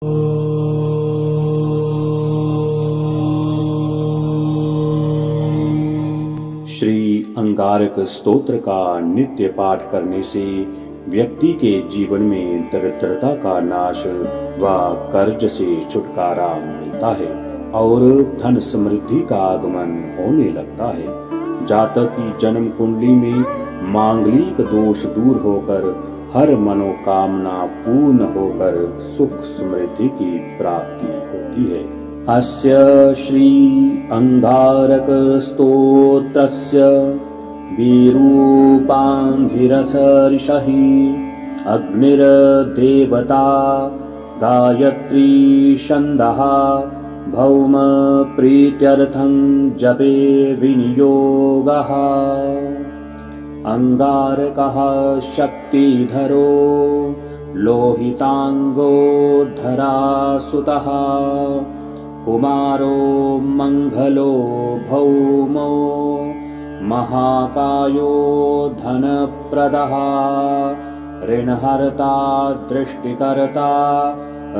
श्री अंगारक स्तोत्र का नित्य पाठ करने से व्यक्ति के जीवन में दरिद्रता का नाश व कर्ज से छुटकारा मिलता है और धन समृद्धि का आगमन होने लगता है। जातक की जन्म कुंडली में मांगलिक दोष दूर होकर हर मनोकामना पूर्ण होकर सुख समृद्धि की प्राप्ति होती है। अस्य श्री अंगारक स्तोत्रस्य विरूपांभिरसर्षहि अग्निर्देवता गायत्री छन्दः भौम प्रीत्यर्थं जपे विनियोगः। अंगारकः शक्तिधरो लोहितांगो धरासुतः कुमारो मंगलो भौमो महाकायो धनप्रदः ऋणहर्ता दृष्टिकर्ता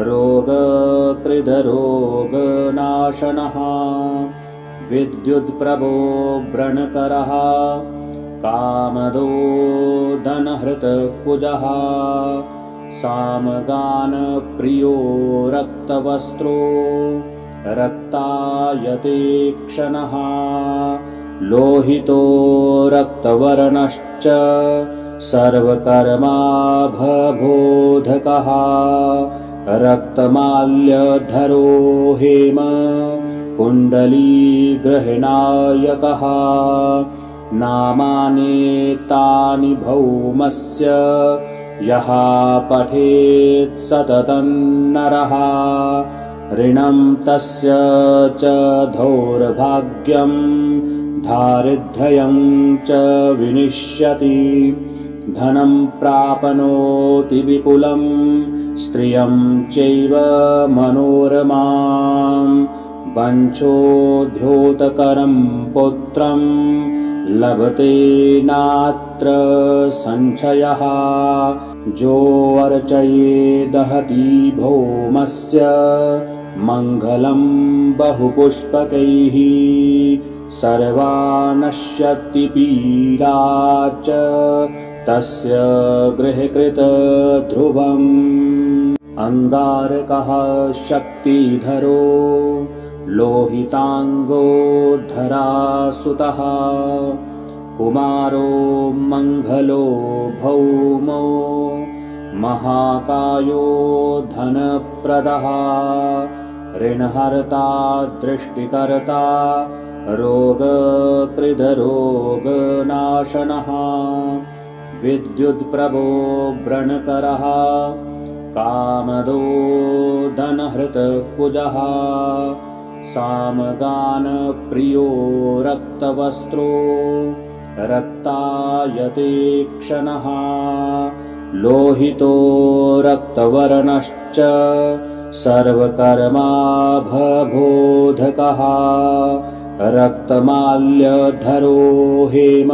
रोगकृदरोगनाशनः विद्युत्प्रभो व्रणकरः कामदो धनहृतकुजः सामगानप्रियो रक्तवस्त्रो रक्तायते क्षणः लोहितो रक्तवर्णश्च सर्वकर्माभबोधकः रक्तमाल्यधरो हेम कुण्डलीग्रहणायकः नामानेतानि भौमस्य यः पठेत् सततं नरः ऋणं तस्य च दौर्भाग्यं दारिद्र्यं च विनिष्यति धनं प्राप्नोति विपुलं स्त्रियं चैव मनोरमां वंशोद्योतकरं पुत्रं लभते नात्र संशयः जो अर्चयेदहति भौमस्य मंगलं बहुपुष्पकैः सर्वा नश्यति पीडा च तस्य गृहकृत ध्रुवम्। अंगारकः शक्तिधरो लोहितांगो धरासुतः कुमारो मंगलो भौमो महाकायो धनप्रदः ऋणहर्ता दृष्टिकर्ता रोगकृदरोगनाशनः विद्युत्प्रभो व्रणकरः कामदो धनहृतकुजः सामगानप्रियो रक्तवस्त्रो रक्तायते क्षणः लोहितो रक्तवर्णश्च सर्वकर्माभबोधकः रक्तमाल्यधरो हेम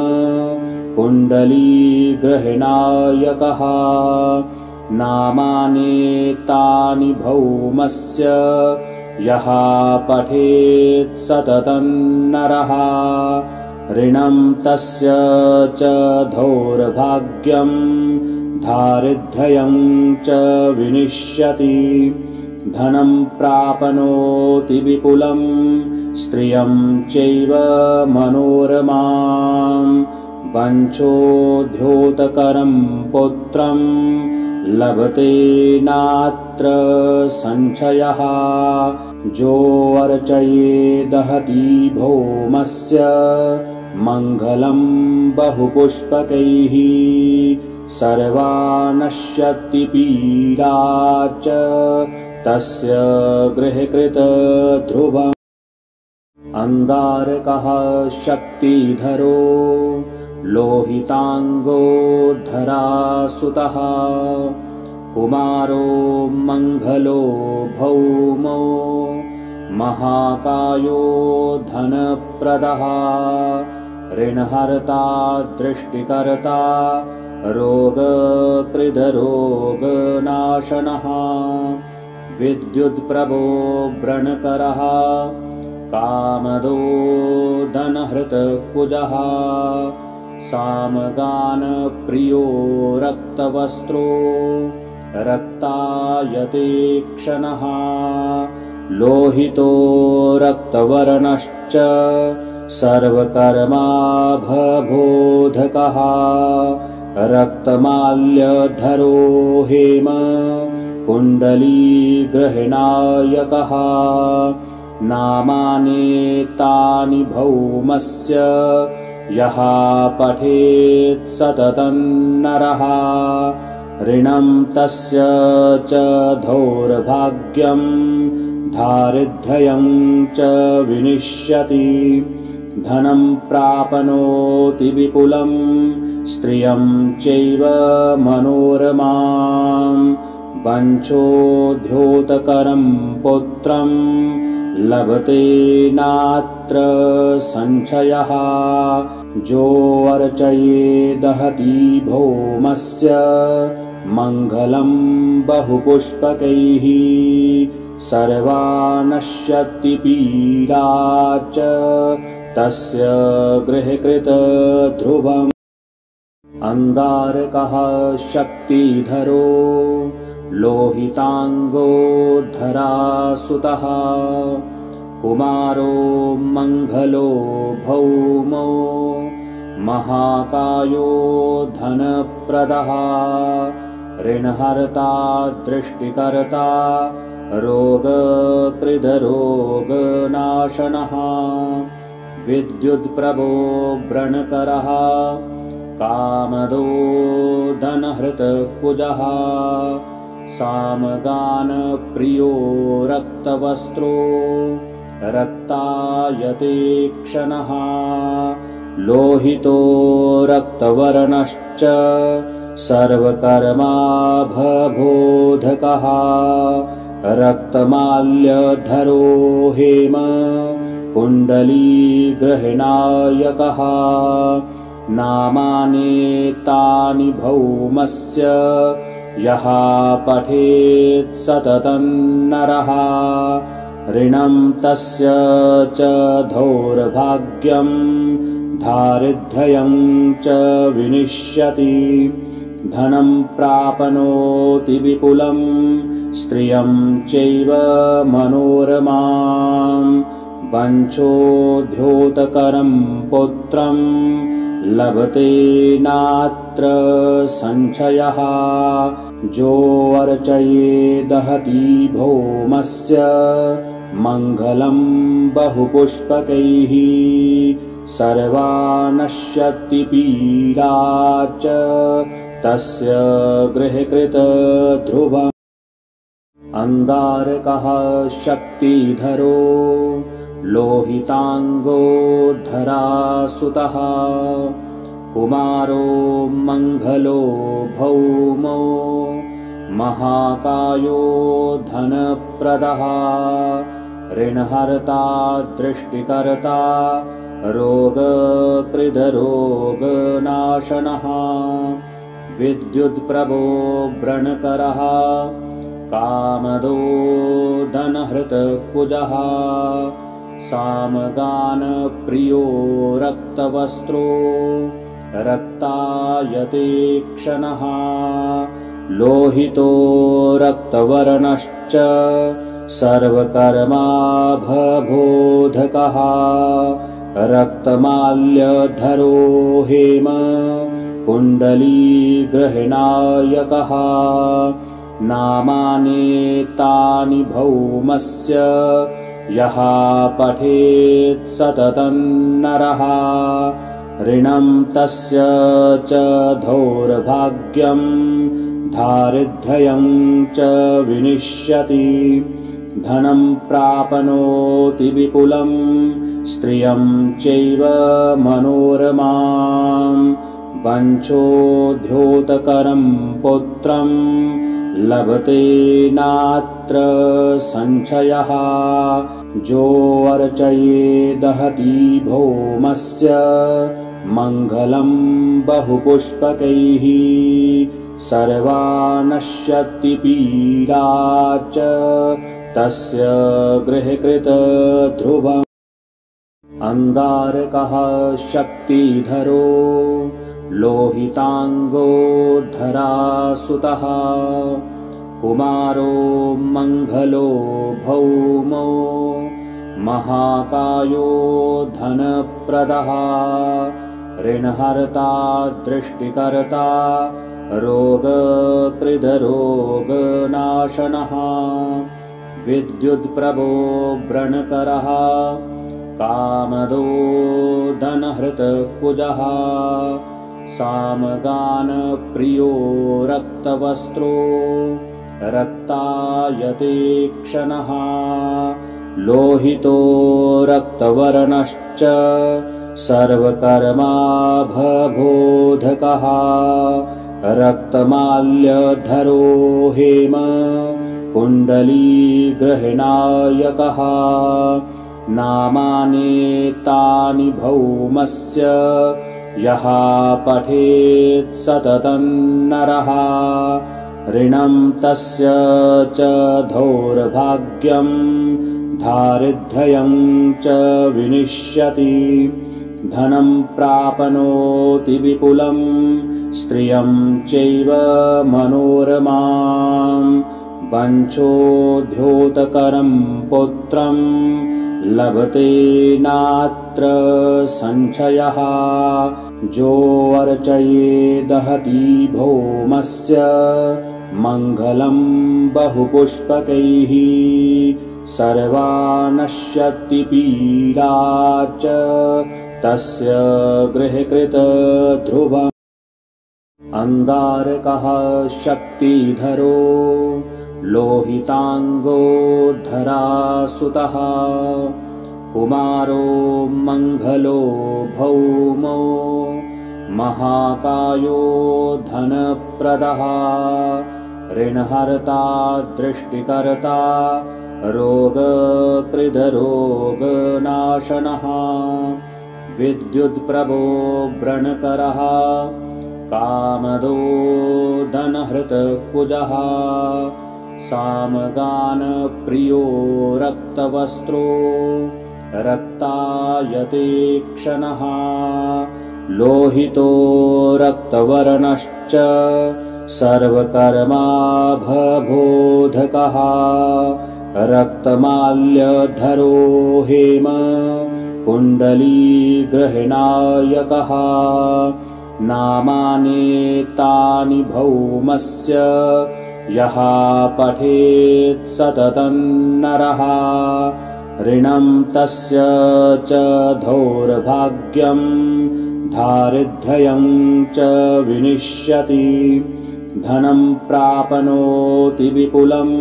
कुण्डलीग्रहणायकः नामानेतानि भौमस्य यः पठेत् सततं नरः ऋणं तस्य च दौर्भाग्यं दारिद्र्यं च विनिष्यति धनं प्राप्नोति विपुलं स्त्रियं चैव मनोरमां वंशोद्योतकरं पुत्रं लभते नात्र संशयः जो अर्चयेदहति भौमस्य मंगलं बहुपुष्पकैः सर्वा नश्यति पीडा च तस्य गृहकृत ध्रुवम्। अंगारकः शक्तिधरो लोहितांगो धरासुतः कुमारो मंगलो भौमो महाकायो धनप्रदः ऋणहर्ता दृष्टिकर्ता रोगकृदरोगनाशनः विद्युत्प्रभो व्रणकरः कामदो धनहृतकुजः सामगानप्रियो रक्तवस्त्रो रक्तायते क्षणः लोहितो रक्तवर्णश्च सर्वकर्माभबोधकः रक्तमाल्यधरो हेम कुण्डलीग्रहणायकः नामानेतानि भौमस्य यः पठेत् सततं नरः ऋणं तस्य च दौर्भाग्यं दारिद्र्यं च विनिष्यति धनं प्राप्नोति विपुलं स्त्रियं चैव मनोरमां वंशोद्योतकरं पुत्रं लभते नात्र संशयः जोऽर्चयेदहति भौमस्य मङ्गलं बहुपुष्पकैः सर्वा नश्यति पीडा च तस्य गृहकृतध्रुवम् अंगारकः शक्तिधरो लोहितांगो धरासुतः कुमारो मंगलो भौमो महाकायो धनप्रदः ऋणहर्ता दृष्टिकर्ता रोगकृदरोगनाशनः विद्युत्प्रभो व्रणकरः कामदो धनहृतकुजः सामगानप्रियो रक्तवस्त्रो रक्तायते क्षणः लोहितो रक्तवर्णश्च सर्वकर्माभबोधकः रक्तमाल्यधरो हेम कुण्डलीग्रहणायकः नामानेतानि भौमस्य यः पठेत् सततं नरः ऋणं तस्य च दौर्भाग्यं दारिद्र्यं च विनिष्यति धनं प्राप्नोति विपुलं स्त्रियं चैव मनोरमां वंशोद्योतकरं पुत्रं लभते नात्र संशयः जोऽर्चयेदहति भौमस्य मङ्गलं बहुपुष्पकैः सर्वा नश्यति पीडा च तस्य गृहकृतध्रुवम् अंगारकः शक्तिधरो लोहितांगो धरासुतः कुमारो मंगलो भौमो महाकायो धनप्रदः ऋणहर्ता दृष्टिकर्ता रोगकृदरोगनाशनः विद्युत्प्रभो व्रणकरः कामदो धनहृतकुजः सामगानप्रियो रक्तवस्त्रो रक्तायते क्षणः लोहितो रक्तवर्णश्च सर्वकर्माभबोधकः रक्तमाल्यधरो हेम कुण्डलीग्रहणायकः नामानेतानि भौमस्य यः पठेत् सततं नरः ऋणं तस्य च दौर्भाग्यं दारिद्र्यं च विनिष्यति धनं प्राप्नोति विपुलं स्त्रियं चैव मनोरमां वंशोद्योतकरं पुत्रं लभते नात्र संशयः जोऽर्चयेदहति भौमस्य मङ्गलं बहुपुष्पकैः सर्वा नश्यति पीडा च तस्य गृहकृत ध्रुवम्। अंगारकः शक्तिधरो लोहितांगो धरासुतः कुमारो मंगलो भौमो महाकायो धनप्रदः ऋणहर्ता दृष्टिकर्ता रोगकृदरोगनाशनः विद्युत्प्रभो व्रणकरः कामदो धनहृतकुजः सामगानप्रियो रक्तवस्त्रो रक्तायते क्षणः लोहितो रक्तवर्णश्च सर्वकर्माभबोधकः रक्तमाल्यधरो हेम कुण्डलीग्रहणायकः नामानेतानि भौमस्य यः पठेत् सततं नरः ऋणं तस्य च दौर्भाग्यं दारिद्र्यं च विनिष्यति धनं प्राप्नोति विपुलं स्त्रियं चैव मनोरमां वंशोद्योतकरं पुत्रं लभते नात्र संशयः जो अर्चयेदहति भौमस्य मङ्गलं बहुपुष्पकैः सर्वा नश्यति पीडा च तस्य गृहकृत ध्रुवम्। अंगारकः शक्तिधरो लोहितांगो धरासुतः कुमारो मंगलो भौमो महाकायो धनप्रदः ऋणहर्ता दृष्टिकर्ता रोगकृदरोगनाशनः विद्युत्प्रभो व्रणकरः कामदो धनहृतकुजः सामगानप्रियो रक्तवस्त्रो रक्तायते क्षणः लोहितो रक्तवर्णश्च सर्वकर्माभबोधकः रक्तमाल्यधरो हेम कुण्डलीग्रहणायकः नामानेतानि भौमस्य यः पठेत् सततं नरः ऋणं तस्य च दौर्भाग्यं दारिद्र्यं च विनिष्यति धनं प्राप्नोति विपुलं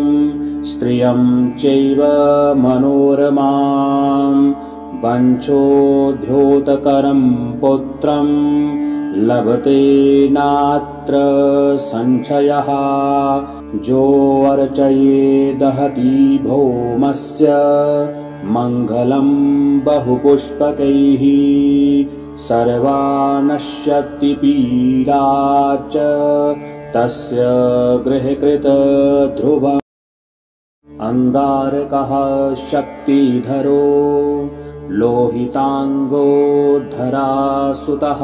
स्त्रियं चैव मनोरमां वंशोद्योतकरं पुत्रं लभते नात्र संशयः जो अर्चयेदहति भौमस्य मङ्गलं बहुपुष्पकैः सर्वा नश्यति पीडा च तस्य गृहकृत ध्रुवम्। अंगारकः शक्तिधरो लोहितांगो धरासुतः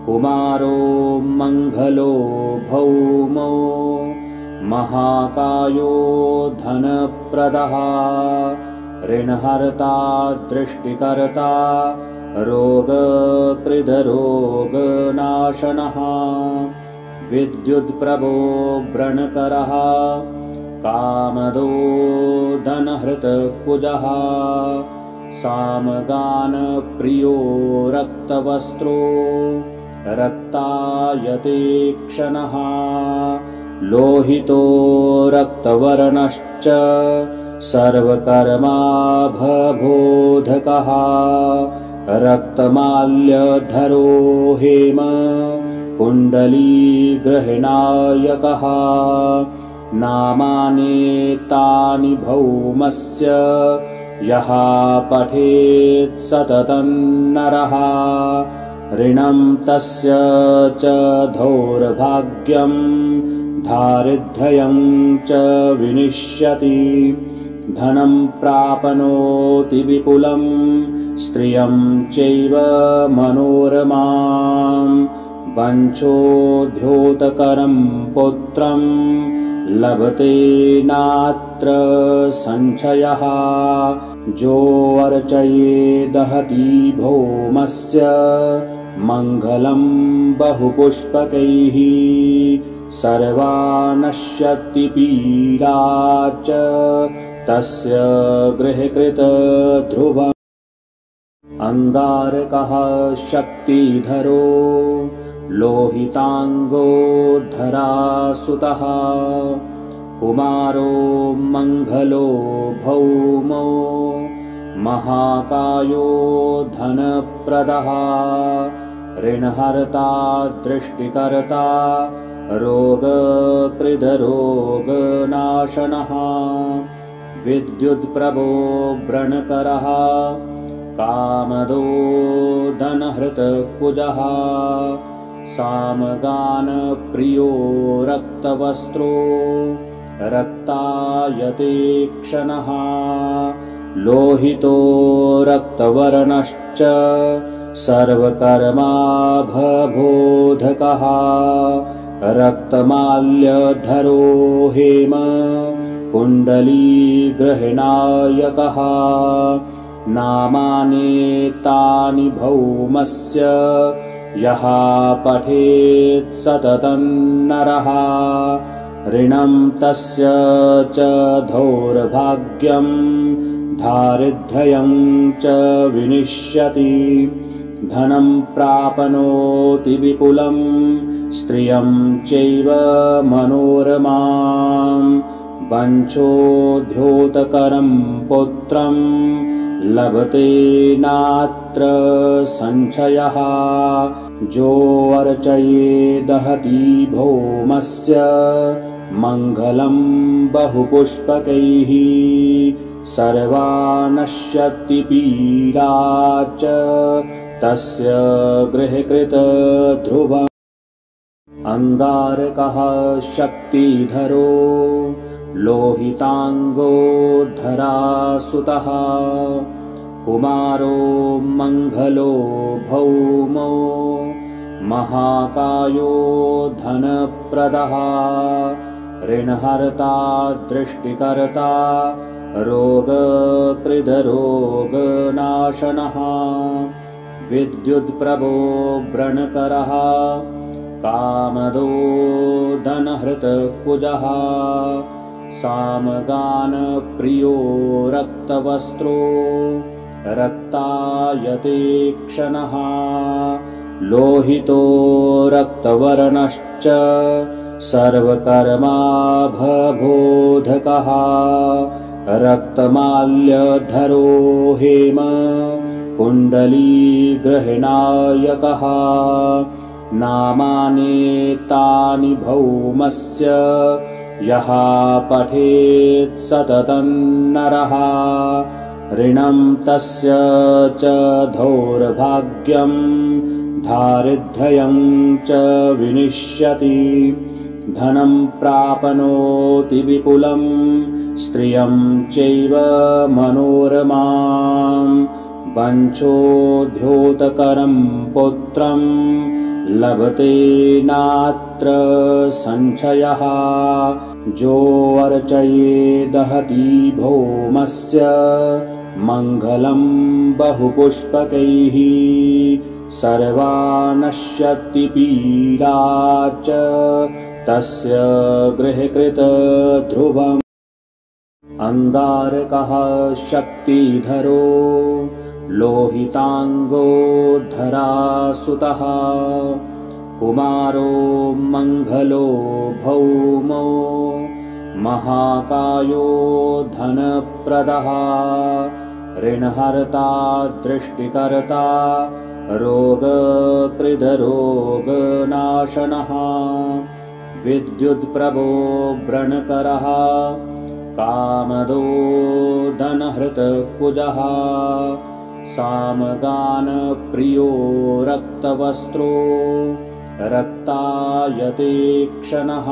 कुमारो मंगलो भौमो महाकायो धनप्रदः ऋणहर्ता दृष्टिकर्ता रोगकृदरोगनाशनः विद्युत्प्रभो व्रणकरः कामदो धनहृतकुजः सामगानप्रियो रक्तवस्त्रो रक्तायते क्षणः लोहितो रक्तवर्णश्च सर्वकर्माभबोधकः रक्तमाल्यधरो हेम कुण्डलीग्रहणायकः नामानेतानि भौमस्य यः पठेत् सततं नरः ऋणं तस्य च दौर्भाग्यं दारिद्र्यं च विनश्यति धनं प्राप्नोति विपुलं स्त्रियं चैव मनोरमां वञ्चोद्योतकरं पुत्रं लभते नात्र संशयः जो अर्चयेदहति भौमस्य मङ्गलं बहुपुष्पकैः सर्वा नश्यति पीडा च तस्य गृहकृतध्रुवम् अंगारकः शक्तिधरो लोहितांगो धरासुतः कुमारो मंगलो भौमो महाकायो धनप्रदः ऋणहर्ता दृष्टिकर्ता रोगकृदरोगनाशनः विद्युत्प्रभो व्रणकरः कामदो धनहृतकुजः सामगानप्रियो रक्तवस्त्रो रक्तायते क्षणः लोहितो रक्तवर्णश्च सर्वकर्माभबोधकः रक्तमाल्यधरो हेम कुण्डलीग्रहणायकः नामानेतानि भौमस्य यः पठेत् सततं नरः ऋणं तस्य च दौर्भाग्यं दारिद्र्यं च विनश्यति धनं प्राप्नोति विपुलं स्त्रियं चैव मनोरमां वञ्चोद्योतकरं पुत्रं लभते नात्र संशयः जो अर्चयेदहति भौमस्य मङ्गलं बहुपुष्पकैः सर्वा नश्यति पीडा च तस्य गृहकृतध्रुवम् अंगारकः शक्तिधरो लोहितांगो धरासुतः कुमारो मंगलो भौमो महाकायो धनप्रदः ऋणहर्ता दृष्टिकर्ता रोगकृदरोगनाशनः विद्युत्प्रभो व्रणकरः कामदो धनहृतकुजः सामगानप्रियो रक्तवस्त्रो रक्तायते क्षणः लोहितो रक्तवर्णश्च सर्वकर्माभबोधकः रक्तमाल्यधरो हेम कुण्डलीग्रहणायकः नामानेतानि भौमस्य यः पठेत् सततं नरः ऋणं तस्य च दौर्भाग्यं दारिद्र्यं च विनश्यति धनं प्राप्नोति विपुलं स्त्रियं चैव मनोरमां वञ्चोद्योतकरं पुत्रं लभते नात्र संशयः जो अर्चयेदहति भौमस्य मङ्गलं बहुपुष्पकैः सर्वा नश्यति पीडा च तस्य गृहकृतध्रुवम् अंगारकः शक्तिधरो लोहितांगो धरासुतः कुमारो मंगलो भौमो महाकायो धनप्रदः ऋणहर्ता दृष्टिकर्ता रोगकृदरोगनाशनः विद्युत्प्रभो व्रणकरः कामदो धनहृतकुजः सामगानप्रियो रक्तवस्त्रो रक्तायते क्षणः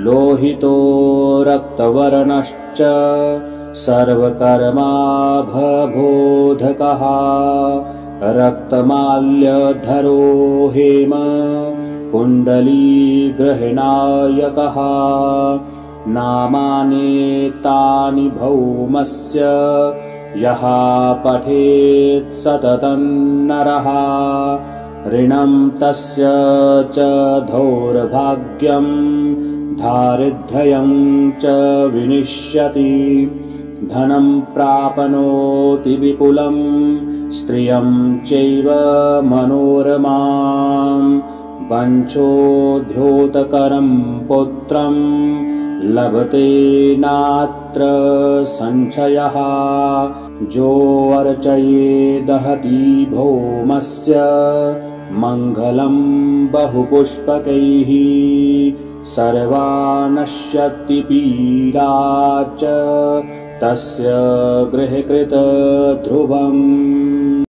लोहितो रक्तवर्णश्च सर्वकर्माभबोधकः रक्तमाल्यधरो हेम कुण्डलीग्रहणायकः नामानेतानि भौमस्य यः पठेत् सततं नरः ऋणं तस्य च दौर्भाग्यं दारिद्र्यं च विनिष्यति धनं प्राप्नोति विपुलं स्त्रियं चैव मनोरमां वंशोद्योतकरं पुत्रं लभते नात्र संशयः जोऽर्चयेदहति भौमस्य मङ्गलं बहुपुष्पकैः सर्वा नश्यति पीडा च तस्य गृहकृत ध्रुवम्।